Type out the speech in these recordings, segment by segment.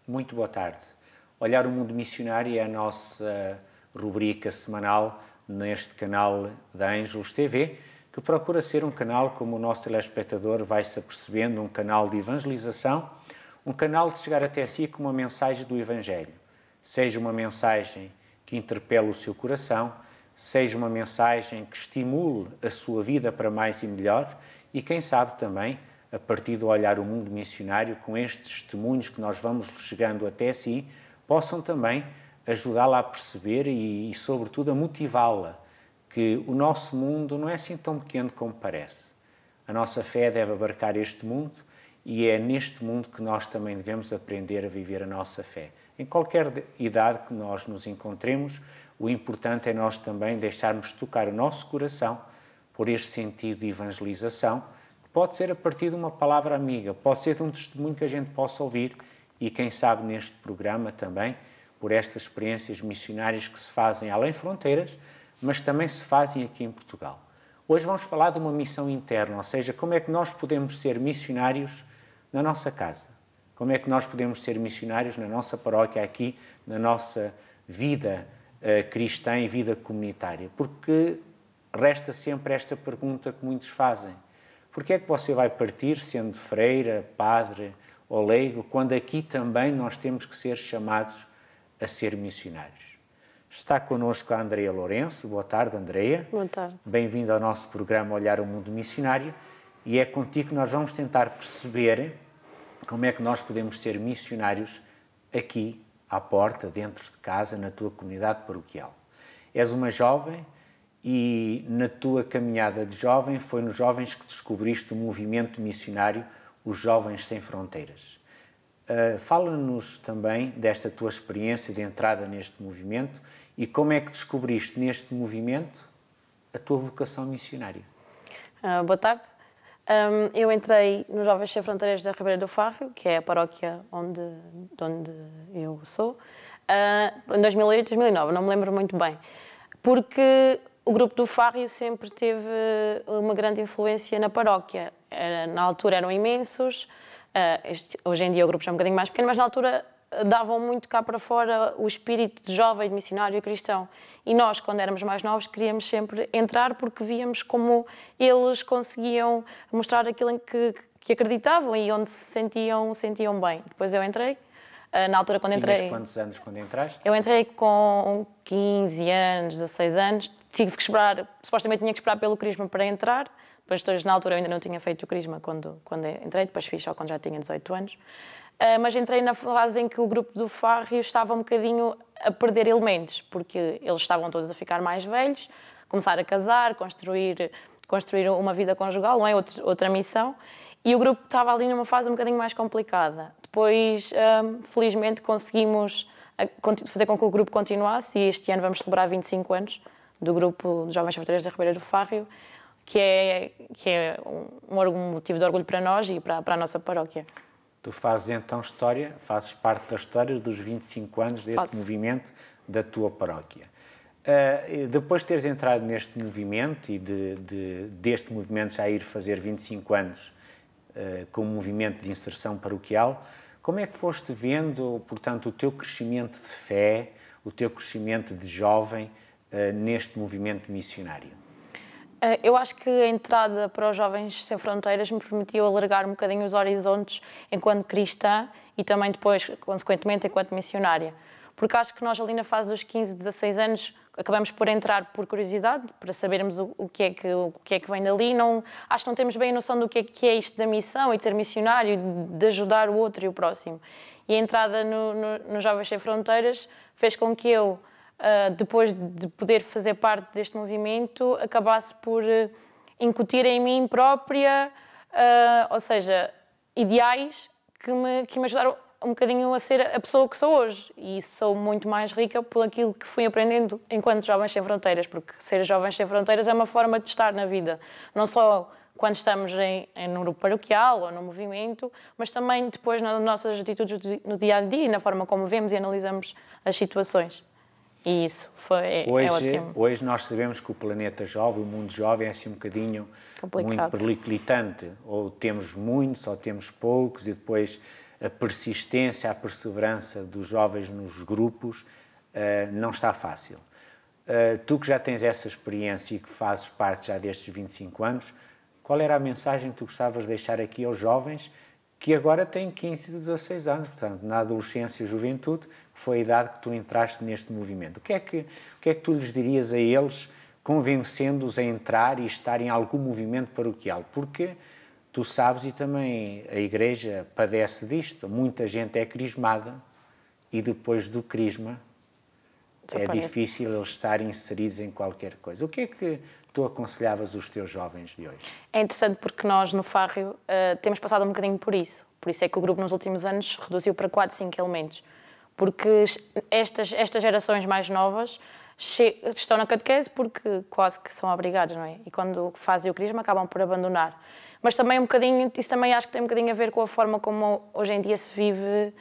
Muito boa tarde. Olhar o Mundo Missionário é a nossa rubrica semanal neste canal da Ângelos TV, que procura ser um canal, como o nosso telespectador vai se apercebendo, um canal de evangelização, um canal de chegar até si com uma mensagem do Evangelho. Seja uma mensagem que interpele o seu coração, seja uma mensagem que estimule a sua vida para mais e melhor e, quem sabe, também a partir do olhar o mundo missionário, com estes testemunhos que nós vamos chegando até si, possam também ajudá-la a perceber e, sobretudo, a motivá-la que o nosso mundo não é assim tão pequeno como parece. A nossa fé deve abarcar este mundo e é neste mundo que nós também devemos aprender a viver a nossa fé. Em qualquer idade que nós nos encontremos, o importante é nós também deixarmos tocar o nosso coração por este sentido de evangelização. Pode ser a partir de uma palavra amiga, pode ser de um testemunho que a gente possa ouvir e, quem sabe, neste programa também, por estas experiências missionárias que se fazem além fronteiras, mas também se fazem aqui em Portugal. Hoje vamos falar de uma missão interna, ou seja, como é que nós podemos ser missionários na nossa casa, como é que nós podemos ser missionários na nossa paróquia aqui, na nossa vida cristã e vida comunitária, porque resta sempre esta pergunta que muitos fazem. Porque é que você vai partir sendo freira, padre ou leigo, quando aqui também nós temos que ser chamados a ser missionários? Está connosco a Andreia Lourenço. Boa tarde, Andreia. Boa tarde. Bem-vindo ao nosso programa Olhar o Mundo Missionário e é contigo que nós vamos tentar perceber como é que nós podemos ser missionários aqui, à porta, dentro de casa, na tua comunidade paroquial. És uma jovem e na tua caminhada de jovem foi nos jovens que descobriste o movimento missionário, os Jovens Sem Fronteiras. Fala-nos também desta tua experiência de entrada neste movimento e como é que descobriste neste movimento a tua vocação missionária. Boa tarde. Eu entrei nos Jovens Sem Fronteiras da Ribeira do Farrio, que é a paróquia onde eu sou, em 2008, 2009, não me lembro muito bem, porque o grupo do Farrio sempre teve uma grande influência na paróquia. Na altura eram imensos, hoje em dia o grupo já é um bocadinho mais pequeno, mas na altura davam muito cá para fora o espírito de jovem, de missionário cristão. E nós, quando éramos mais novos, queríamos sempre entrar porque víamos como eles conseguiam mostrar aquilo em que acreditavam e onde se sentiam bem. Depois eu entrei. Na altura, quando entrei... Tinhas quantos anos quando entraste? Eu entrei com 15 anos, 16 anos. Tive que esperar, supostamente tinha que esperar pelo crisma para entrar. Depois, na altura, eu ainda não tinha feito o crisma quando entrei. Depois fiz só quando já tinha 18 anos. Mas entrei na fase em que o grupo do Farrio estava um bocadinho a perder elementos, porque eles estavam todos a ficar mais velhos, começar a casar, construir uma vida conjugal, não é? Outra missão. E o grupo estava ali numa fase um bocadinho mais complicada. Depois, felizmente, conseguimos fazer com que o grupo continuasse e este ano vamos celebrar 25 anos do grupo de Jovens Sem Fronteiras da Ribeira do Farrio, que é um motivo de orgulho para nós e para a nossa paróquia. Tu fazes então história, fazes parte da história dos 25 anos deste movimento da tua paróquia. Depois de teres entrado neste movimento e deste movimento já ir fazer 25 anos como movimento de inserção paroquial, como é que foste vendo, portanto, o teu crescimento de fé, o teu crescimento de jovem neste movimento missionário? Eu acho que a entrada para os Jovens Sem Fronteiras me permitiu alargar um bocadinho os horizontes enquanto cristã e também depois, consequentemente, enquanto missionária. Porque acho que nós ali na fase dos 15, 16 anos acabamos por entrar por curiosidade, para sabermos o que é que vem dali. Acho que não temos bem a noção do que é isto da missão e de ser missionário, de ajudar o outro e o próximo. E a entrada no Jovens Sem Fronteiras fez com que eu, depois de poder fazer parte deste movimento, acabasse por incutir em mim própria, ou seja, ideais que me ajudaram um bocadinho a ser a pessoa que sou hoje. E sou muito mais rica por aquilo que fui aprendendo enquanto Jovens Sem Fronteiras, porque ser Jovens Sem Fronteiras é uma forma de estar na vida, não só quando estamos no grupo paroquial ou no movimento, mas também depois nas nossas atitudes no dia-a-dia e na forma como vemos e analisamos as situações. E isso é ótimo. Hoje nós sabemos que o planeta jovem, o mundo jovem é assim um bocadinho muito periclitante. Ou temos muitos, ou temos poucos, e depois a persistência, a perseverança dos jovens nos grupos não está fácil. Tu que já tens essa experiência e que fazes parte já destes 25 anos, qual era a mensagem que tu gostavas de deixar aqui aos jovens que agora têm 15 e 16 anos, portanto, na adolescência e juventude, que foi a idade que tu entraste neste movimento? O que é que tu lhes dirias a eles, convencendo-os a entrar e estar em algum movimento paroquial? Porque tu sabes, e também a Igreja padece disto, muita gente é crismada e depois do crisma é difícil eles estarem inseridos em qualquer coisa. O que é que tu aconselhavas os teus jovens de hoje? É interessante porque nós no Fárrio temos passado um bocadinho por isso. Por isso é que o grupo nos últimos anos reduziu para 4, 5 elementos. Porque estas gerações mais novas estão na catequese porque quase que são obrigados, não é? E quando fazem o crisma acabam por abandonar. Mas também isso também acho que tem um bocadinho a ver com a forma como hoje em dia se vive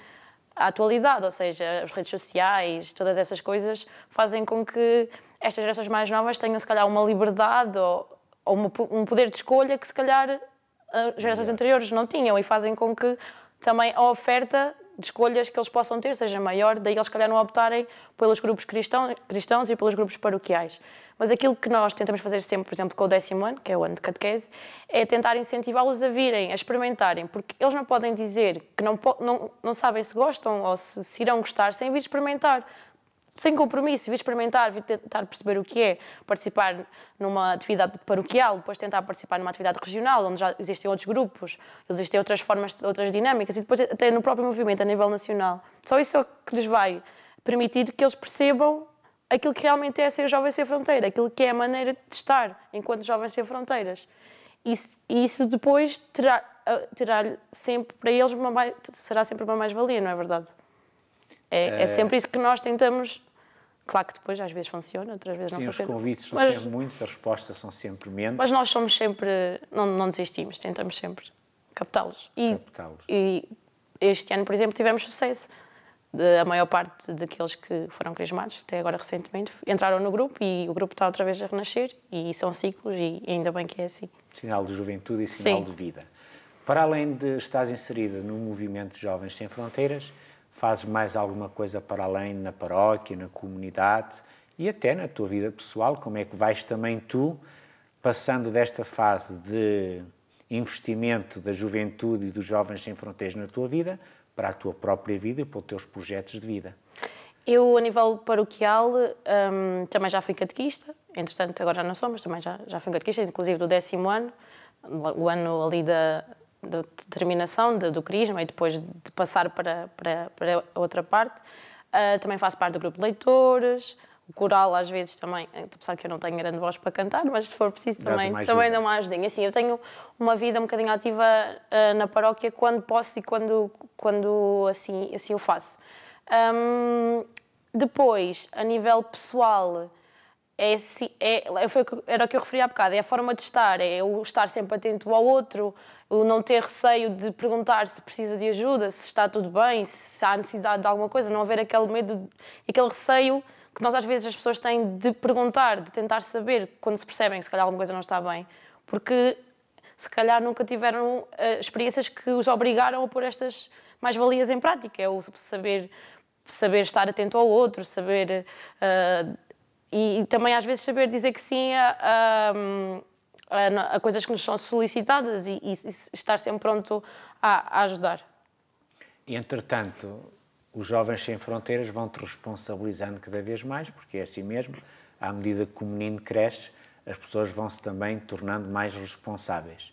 a atualidade, ou seja, as redes sociais, todas essas coisas fazem com que estas gerações mais novas tenham se calhar uma liberdade ou um poder de escolha que se calhar as gerações anteriores não tinham, e fazem com que também a oferta de escolhas que eles possam ter seja maior, daí eles se calhar não optarem pelos grupos cristãos e pelos grupos paroquiais. Mas aquilo que nós tentamos fazer sempre, por exemplo, com o 10º ano, que é o ano de catequese, é tentar incentivá-los a virem, a experimentarem, porque eles não podem dizer que não sabem se gostam ou se irão gostar sem vir experimentar. Sem compromisso, vir experimentar, vir tentar perceber o que é participar numa atividade paroquial, depois tentar participar numa atividade regional, onde já existem outros grupos, existem outras formas, outras dinâmicas, e depois até no próprio movimento a nível nacional. Só isso é o que lhes vai permitir que eles percebam aquilo que realmente é ser jovem sem fronteira, aquilo que é a maneira de estar enquanto jovens sem fronteiras. E isso depois terá sempre, para eles, será sempre uma mais-valia, não é verdade? É sempre isso que nós tentamos. Claro que depois às vezes funciona, outras vezes não funciona. Sim, os convites são sempre muitos, as respostas são sempre menos. Mas nós somos sempre, não desistimos, tentamos sempre captá-los. E este ano, por exemplo, tivemos sucesso. A maior parte daqueles que foram crismados, até agora recentemente, entraram no grupo e o grupo está outra vez a renascer, e são ciclos e ainda bem que é assim. Sinal de juventude e sinal de vida. Para além de estares inserida no movimento de Jovens Sem Fronteiras, fazes mais alguma coisa para além na paróquia, na comunidade e até na tua vida pessoal? Como é que vais também tu, passando desta fase de investimento da juventude e dos Jovens Sem Fronteiras na tua vida, para a tua própria vida e para os teus projetos de vida? Eu, a nível paroquial, também já fui catequista, entretanto agora já não sou, mas também já fui catequista, inclusive do 10º ano, o ano ali da determinação do crisma e depois de passar para a outra parte. Também faço parte do grupo de leitores, o coral às vezes também, apesar que eu não tenho grande voz para cantar, mas se for preciso também dá uma ajudinha. Assim, eu tenho uma vida um bocadinho ativa na paróquia quando posso e quando assim o faço. Depois, a nível pessoal, era o que eu referi há bocado, é a forma de estar, é o estar sempre atento ao outro, o não ter receio de perguntar se precisa de ajuda, se está tudo bem, se há necessidade de alguma coisa, não haver aquele medo, aquele receio que nós às vezes as pessoas têm de perguntar, de tentar saber quando se percebem que se calhar alguma coisa não está bem, porque se calhar nunca tiveram experiências que os obrigaram a pôr estas mais-valias em prática, é o saber estar atento ao outro, saber... e também às vezes saber dizer que sim a coisas que nos são solicitadas e estar sempre pronto a ajudar. E, entretanto, os Jovens Sem Fronteiras vão-te responsabilizando cada vez mais, porque é assim mesmo, à medida que o menino cresce, as pessoas vão-se também tornando mais responsáveis.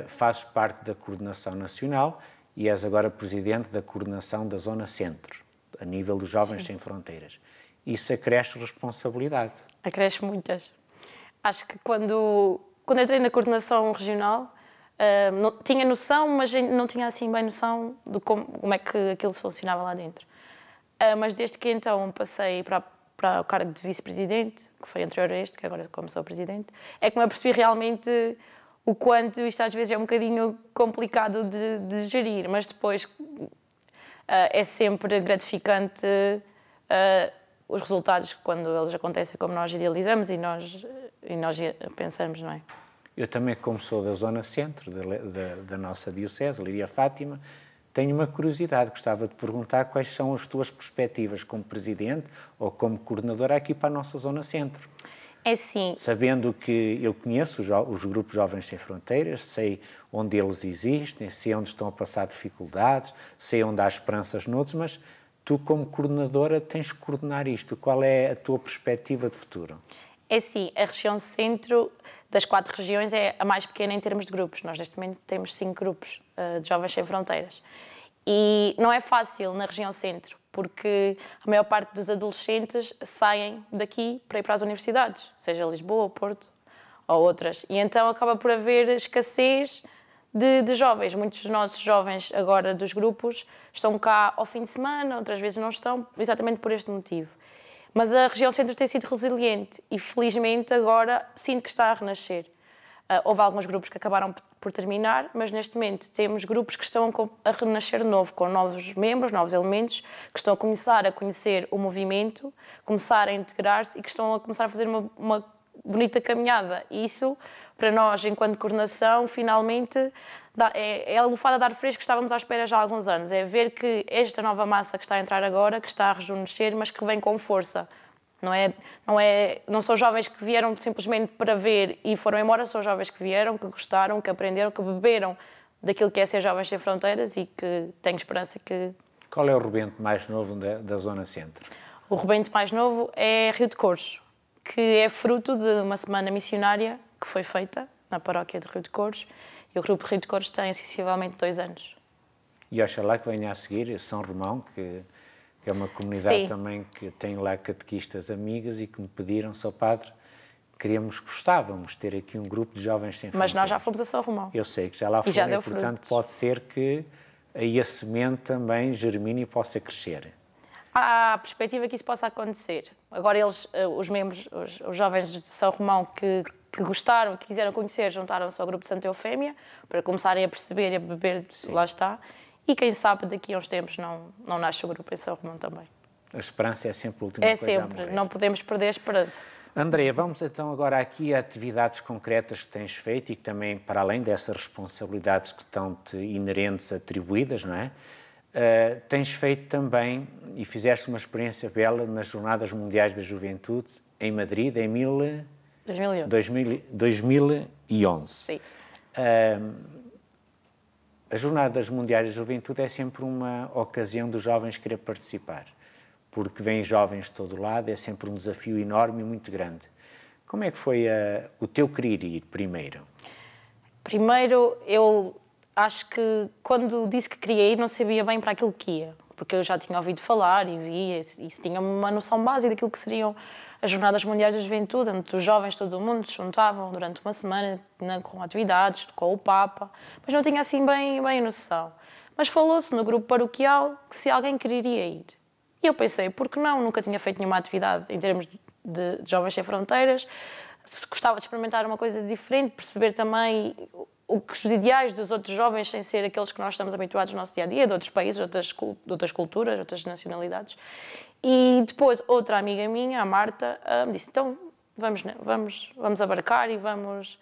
Fazes parte da Coordenação Nacional e és agora Presidente da Coordenação da Zona Centro, a nível dos Jovens Sem Fronteiras. Isso acresce responsabilidade. Acresce muitas. Acho que quando entrei na coordenação regional, tinha noção, mas não tinha assim bem noção de como é que aquilo se funcionava lá dentro. Mas desde que então passei para o cargo de vice-presidente, que foi anterior a este, que agora como sou presidente, é que me apercebi realmente o quanto isto às vezes é um bocadinho complicado de gerir, mas depois é sempre gratificante os resultados quando eles acontecem como nós idealizamos e nós pensamos, não é? Eu também, como sou da zona centro da nossa diocese, Leiria Fátima, tenho uma curiosidade, gostava de perguntar quais são as tuas perspectivas como presidente ou como coordenadora aqui para a nossa zona centro. É sim. Sabendo que eu conheço os grupos Jovens Sem Fronteiras, sei onde eles existem, sei onde estão a passar dificuldades, sei onde há esperanças noutros, mas tu, como coordenadora, tens que coordenar isto. Qual é a tua perspectiva de futuro? É sim, a região centro das 4 regiões é a mais pequena em termos de grupos. Nós, neste momento, temos 5 grupos de Jovens Sem Fronteiras. E não é fácil na região centro, porque a maior parte dos adolescentes saem daqui para ir para as universidades, seja Lisboa, Porto ou outras. E então acaba por haver escassez de jovens. Muitos dos nossos jovens agora dos grupos estão cá ao fim de semana, outras vezes não estão, exatamente por este motivo. Mas a região centro tem sido resiliente e, felizmente, agora sinto que está a renascer. Houve alguns grupos que acabaram por terminar, mas neste momento temos grupos que estão a renascer de novo, com novos membros, novos elementos, que estão a começar a conhecer o movimento, começar a integrar-se e que estão a começar a fazer uma bonita caminhada. E isso, para nós, enquanto coordenação, finalmente é a lufada de ar fresco que estávamos à espera já há alguns anos. É ver que esta nova massa que está a entrar agora, que está a rejuvenescer, mas que vem com força. Não são jovens que vieram simplesmente para ver e foram embora, são jovens que vieram, que gostaram, que aprenderam, que beberam daquilo que é ser Jovens Sem Fronteiras e que tenho esperança que... Qual é o rebento mais novo da zona centro? O rebento mais novo é Rio de Couros, que é fruto de uma semana missionária que foi feita na paróquia de Rio de Couros, e o grupo Rio de Couros tem sensivelmente 2 anos. E oxalá que venha a seguir São Romão, que é uma comunidade também que tem lá catequistas amigas e que me pediram, Sr. Padre, gostávamos de ter aqui um grupo de Jovens Sem Fronteiras. Mas nós já fomos a São Romão. Eu sei que já lá foram e portanto, pode ser que aí a semente também germine e possa crescer. Há a perspectiva que isso possa acontecer. Agora eles, os membros, os jovens de São Romão que gostaram, que quiseram conhecer, juntaram-se ao grupo de Santa Eufémia para começarem a perceber e a beber, lá está. E quem sabe daqui a uns tempos não nasce o grupo em São Romão também. A esperança é sempre a última coisa a morrer. É sempre, não podemos perder a esperança. Andréia, vamos então agora aqui a atividades concretas que tens feito e que também, para além dessas responsabilidades que estão-te inerentes, atribuídas, não é? Tens feito também, e fizeste uma experiência bela nas Jornadas Mundiais da Juventude em Madrid, em 2011. Sim. As Jornadas Mundiais da Juventude é sempre uma ocasião dos jovens querer participar, porque vêm jovens de todo lado, é sempre um desafio enorme e muito grande. Como é que foi o teu querer ir primeiro? Primeiro, eu acho que quando disse que queria ir, não sabia bem para aquilo que ia, porque eu já tinha ouvido falar e via, e tinha uma noção básica daquilo que seriam as Jornadas Mundiais da Juventude, onde os jovens de todo o mundo se juntavam durante uma semana com atividades, com o Papa, mas não tinha assim bem a noção. Mas falou-se no grupo paroquial que se alguém queria ir. E eu pensei, por que não? Nunca tinha feito nenhuma atividade em termos de Jovens Sem Fronteiras, se gostava de experimentar uma coisa diferente, perceber também os ideais dos outros jovens sem ser aqueles que nós estamos habituados no nosso dia-a-dia, de outros países, de outras culturas, de outras nacionalidades. E depois outra amiga minha, a Marta, me disse, então vamos abarcar e vamos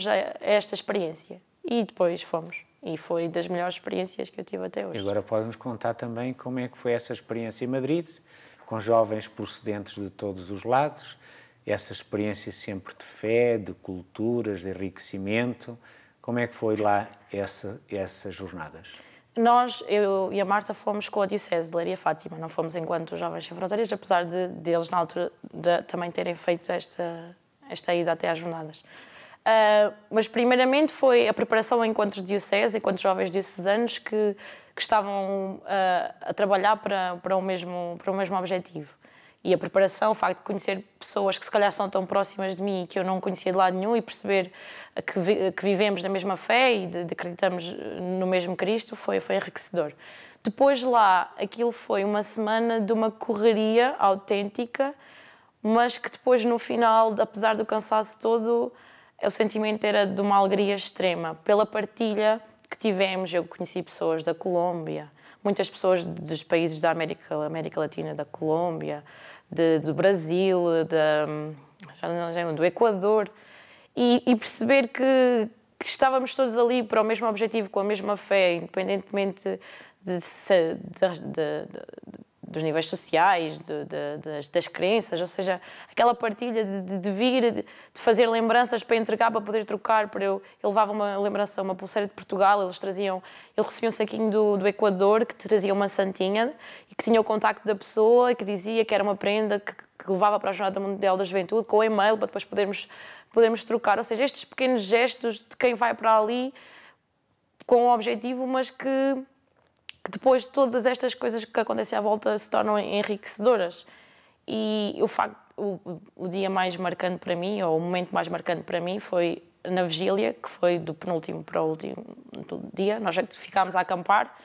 a esta experiência. E depois fomos. E foi das melhores experiências que eu tive até hoje. E agora podes-nos contar também como é que foi essa experiência em Madrid, com jovens procedentes de todos os lados, essa experiência sempre de fé, de culturas, de enriquecimento. Como é que foi lá essas jornadas? Nós, eu e a Marta, fomos com a Diocese de Leiria Fátima, não fomos enquanto Jovens Sem Fronteiras, apesar de eles, na altura, também terem feito esta ida até às jornadas. Mas, primeiramente, foi a preparação enquanto Diocese, enquanto jovens diocesanos que estavam a trabalhar para o mesmo objetivo. E a preparação, o facto de conhecer pessoas que se calhar são tão próximas de mim e que eu não conhecia de lado nenhum e perceber que vivemos da mesma fé e de acreditamos no mesmo Cristo foi enriquecedor. Depois lá, aquilo foi uma semana de uma correria autêntica, mas que depois no final, apesar do cansaço todo, o sentimento era de uma alegria extrema, pela partilha que tivemos. Eu conheci pessoas da Colômbia, muitas pessoas dos países da América Latina, da Colômbia, do Brasil, do Equador, e perceber que estávamos todos ali para o mesmo objetivo, com a mesma fé, independentemente dos níveis sociais, das crenças, ou seja, aquela partilha de vir, de fazer lembranças para entregar, para poder trocar. Eu levava uma lembrança, uma pulseira de Portugal, eu recebia um saquinho do Equador que trazia uma santinha e que tinha o contacto da pessoa e que dizia que era uma prenda que levava para a Jornada Mundial da Juventude, com o e-mail, para depois podermos trocar. Ou seja, estes pequenos gestos de quem vai para ali com um objetivo, mas que depois todas estas coisas que acontecem à volta se tornam enriquecedoras. E o dia mais marcante para mim, ou o momento mais marcante para mim, foi na vigília, que foi do penúltimo para o último dia. Nós já ficámos a acampar,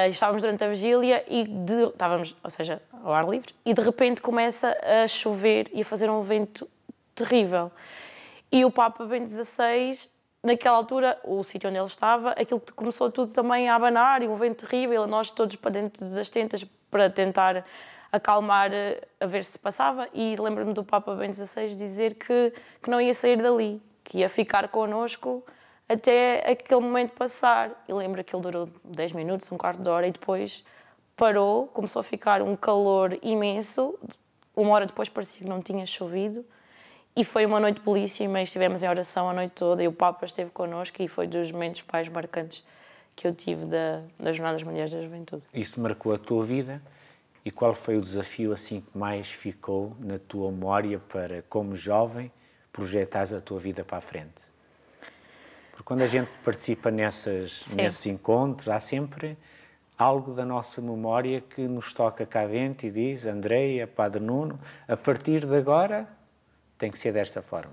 estávamos durante a vigília estávamos, ou seja, ao ar livre, e de repente começa a chover e a fazer um vento terrível. E o Papa Bento XVI, naquela altura, o sítio onde ele estava, aquilo que começou tudo também a abanar, e um vento terrível, nós todos para dentro das tentas para tentar acalmar, a ver se passava. E lembro-me do Papa Bento XVI dizer que não ia sair dali, que ia ficar connosco até aquele momento passar. E lembro que ele durou 10 minutos, um quarto de hora, e depois parou, começou a ficar um calor imenso. Uma hora depois parecia que não tinha chovido. E foi uma noite belíssima, e estivemos em oração a noite toda, e o Papa esteve connosco, e foi dos momentos mais marcantes que eu tive das Jornadas Mundiais da Juventude. Isso marcou a tua vida? E qual foi o desafio assim que mais ficou na tua memória para, como jovem, projetares a tua vida para a frente? Porque quando a gente participa nesses encontros, há sempre algo da nossa memória que nos toca cá dentro e diz: Andreia, Padre Nuno, a partir de agora tem que ser desta forma.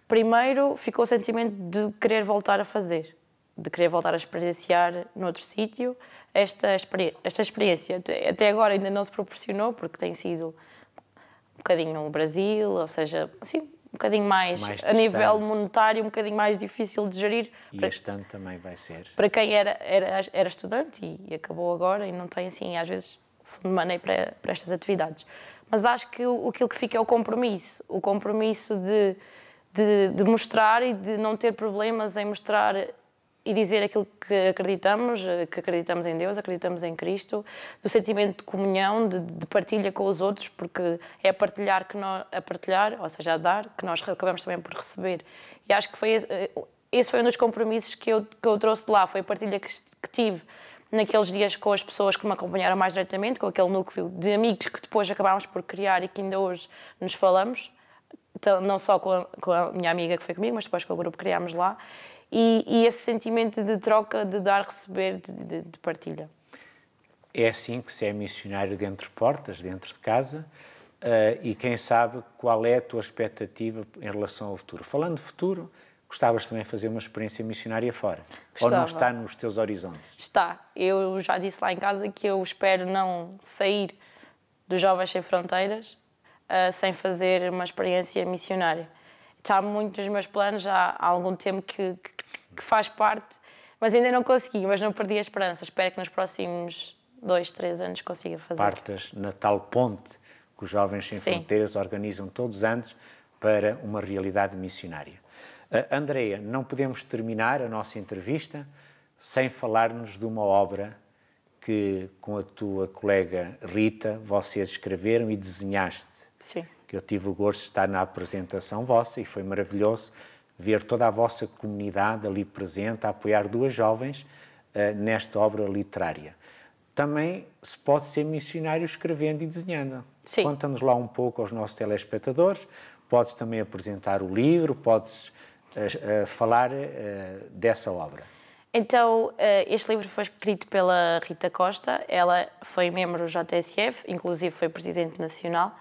Primeiro ficou o sentimento de querer voltar a fazer, de querer voltar a experienciar noutro sítio esta experiência. Até agora ainda não se proporcionou, porque tem sido um bocadinho no Brasil, ou seja, assim, um bocadinho mais a nível monetário, um bocadinho mais difícil de gerir. E este ano também vai ser. Para quem era estudante e acabou agora e não tem, assim, às vezes, fundo de maneio para estas atividades. Mas acho que aquilo que fica é o compromisso de mostrar e de não ter problemas em mostrar e dizer aquilo que acreditamos em Deus, acreditamos em Cristo, do sentimento de comunhão, de partilha com os outros, porque é a partilhar, ou seja, a dar, que nós acabamos também por receber. E acho que esse foi um dos compromissos que eu trouxe de lá, foi a partilha que tive naqueles dias com as pessoas que me acompanharam mais diretamente, com aquele núcleo de amigos que depois acabámos por criar e que ainda hoje nos falamos, então, não só com a minha amiga que foi comigo, mas depois com o grupo que criámos lá, e esse sentimento de troca, de dar, receber, de partilha. É assim que se é missionário dentro de portas, dentro de casa, e quem sabe qual é a tua expectativa em relação ao futuro. Falando de futuro, gostavas também de fazer uma experiência missionária fora? Gostava. Ou não está nos teus horizontes? Está. Eu já disse lá em casa que eu espero não sair dos Jovens Sem Fronteiras sem fazer uma experiência missionária. Está muito nos meus planos, já há algum tempo que faz parte, mas ainda não consegui, mas não perdi a esperança. Espero que nos próximos 2, 3 anos consiga fazer. Partas na tal ponte que os Jovens Sem Fronteiras organizam todos os anos para uma realidade missionária. Andreia, não podemos terminar a nossa entrevista sem falar-nos de uma obra que, com a tua colega Rita, vocês escreveram e desenhaste. Sim. Que eu tive o gosto de estar na apresentação vossa e foi maravilhoso ver toda a vossa comunidade ali presente a apoiar 2 jovens nesta obra literária. Também se pode ser missionário escrevendo e desenhando. Sim. Conta-nos lá um pouco aos nossos telespectadores. Podes também apresentar o livro, podes falar dessa obra. Então, este livro foi escrito pela Rita Costa. Ela foi membro do JSF, inclusive foi presidente nacional.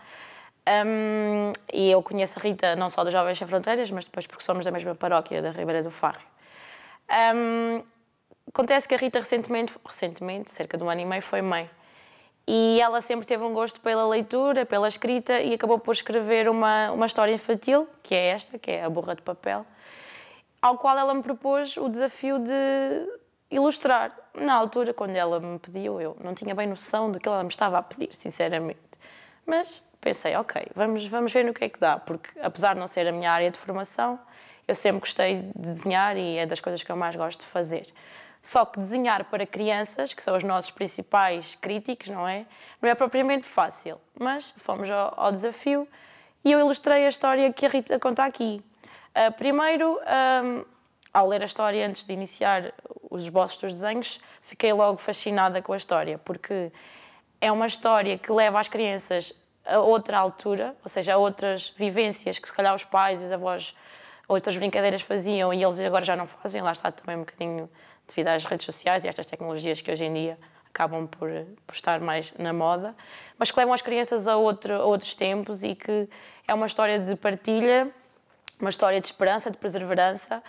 E eu conheço a Rita não só dos Jovens Sem Fronteiras, mas depois porque somos da mesma paróquia da Ribeira do Farrio. Acontece que a Rita recentemente, cerca de 1 ano e meio, foi mãe. E ela sempre teve um gosto pela leitura, pela escrita, e acabou por escrever uma história infantil, que é esta, que é A Burra de Papel, ao qual ela me propôs o desafio de ilustrar. Na altura, quando ela me pediu, eu não tinha bem noção do que ela me estava a pedir, sinceramente. Mas pensei, ok, vamos ver no que é que dá, porque apesar de não ser a minha área de formação, eu sempre gostei de desenhar e é das coisas que eu mais gosto de fazer. Só que desenhar para crianças, que são os nossos principais críticos, não é propriamente fácil. Mas fomos ao desafio e eu ilustrei a história que a Rita conta aqui. Primeiro, ao ler a história, antes de iniciar os esboços dos desenhos, fiquei logo fascinada com a história, porque é uma história que leva as crianças a outra altura, ou seja, a outras vivências que se calhar os pais e os avós outras brincadeiras faziam e eles agora já não fazem. Lá está também um bocadinho devido às redes sociais e estas tecnologias que hoje em dia acabam por estar mais na moda, mas que levam as crianças a outros tempos e que é uma história de partilha, uma história de esperança, de perseverança,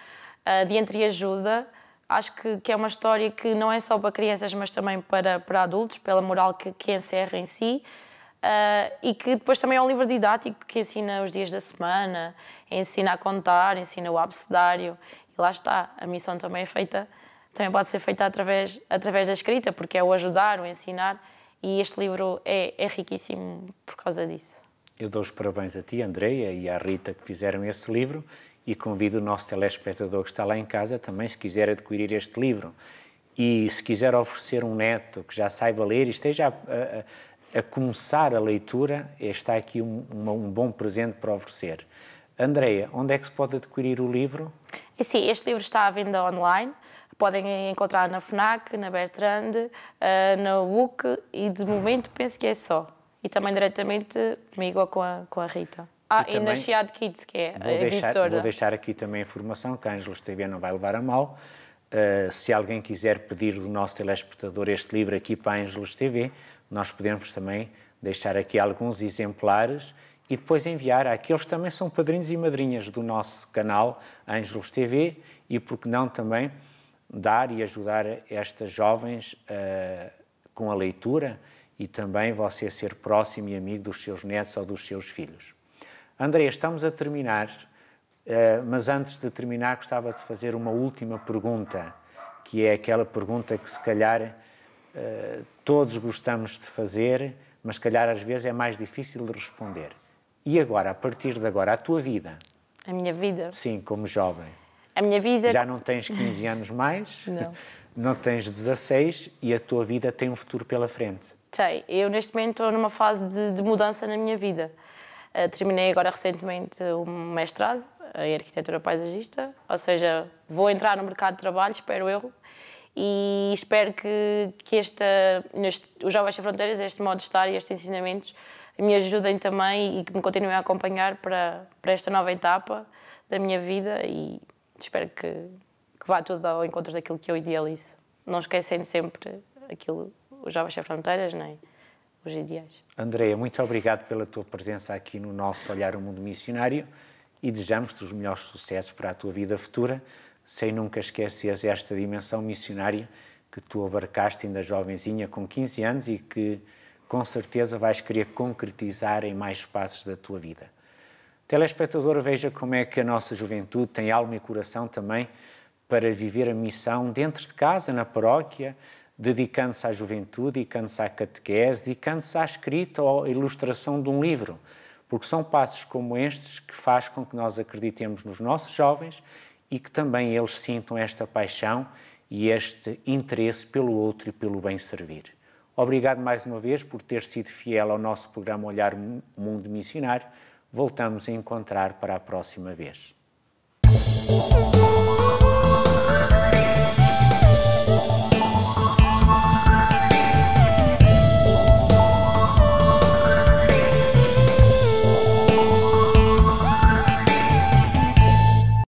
de entreajuda. Acho que é uma história que não é só para crianças, mas também para adultos, pela moral que encerra em si, e que depois também é um livro didático que ensina os dias da semana, ensina a contar, ensina o abecedário, e lá está, a missão também pode ser feita através da escrita, porque é o ajudar, o ensinar, e este livro é riquíssimo por causa disso. Eu dou os parabéns a ti, Andreia, e à Rita que fizeram esse livro, e convido o nosso telespectador que está lá em casa também, se quiser adquirir este livro. E se quiser oferecer um neto que já saiba ler e esteja a começar a leitura, está aqui um bom presente para oferecer. Andreia, onde é que se pode adquirir o livro? Sim, este livro está à venda online. Podem encontrar na FNAC, na Bertrand, na UC e de momento penso que é só. E também diretamente comigo ou com a Rita. E na Chiado Kids, que é a editora. Vou deixar aqui também a informação que a Ângelos TV não vai levar a mal. Se alguém quiser pedir do nosso telespectador este livro aqui para a Ângelos TV, nós podemos também deixar aqui alguns exemplares e depois enviar àqueles que também são padrinhos e madrinhas do nosso canal Ângelos TV e, por que não, também dar e ajudar estas jovens com a leitura e também você ser próximo e amigo dos seus netos ou dos seus filhos. Andreia, estamos a terminar, mas antes de terminar gostava de fazer uma última pergunta, que é aquela pergunta que se calhar todos gostamos de fazer, mas se calhar às vezes é mais difícil de responder. E agora, a partir de agora, a tua vida? A minha vida? Sim, como jovem. A minha vida... Já não tens 15 anos mais, não. Não tens 16 e a tua vida tem um futuro pela frente. Sei, eu neste momento estou numa fase de mudança na minha vida. Terminei agora recentemente um mestrado em arquitetura paisagista, ou seja, vou entrar no mercado de trabalho, espero eu, e espero que os Jovens Sem Fronteiras, este modo de estar e estes ensinamentos me ajudem também e que me continuem a acompanhar para esta nova etapa da minha vida e espero que vá tudo ao encontro daquilo que eu idealizo. Não esquecendo sempre os Jovens Sem Fronteiras, nem os ideais. Andreia, muito obrigado pela tua presença aqui no nosso Olhar o Mundo Missionário e desejamos-te os melhores sucessos para a tua vida futura, sem nunca esqueceres esta dimensão missionária que tu abarcaste ainda jovenzinha com 15 anos e que com certeza vais querer concretizar em mais espaços da tua vida. Telespectador, veja como é que a nossa juventude tem alma e coração também para viver a missão dentro de casa, na paróquia, dedicando-se à juventude, dedicando-se à catequese, dedicando-se à escrita ou à ilustração de um livro, porque são passos como estes que faz com que nós acreditemos nos nossos jovens e que também eles sintam esta paixão e este interesse pelo outro e pelo bem servir. Obrigado mais uma vez por ter sido fiel ao nosso programa Olhar o Mundo Missionário. Voltamos a encontrar para a próxima vez.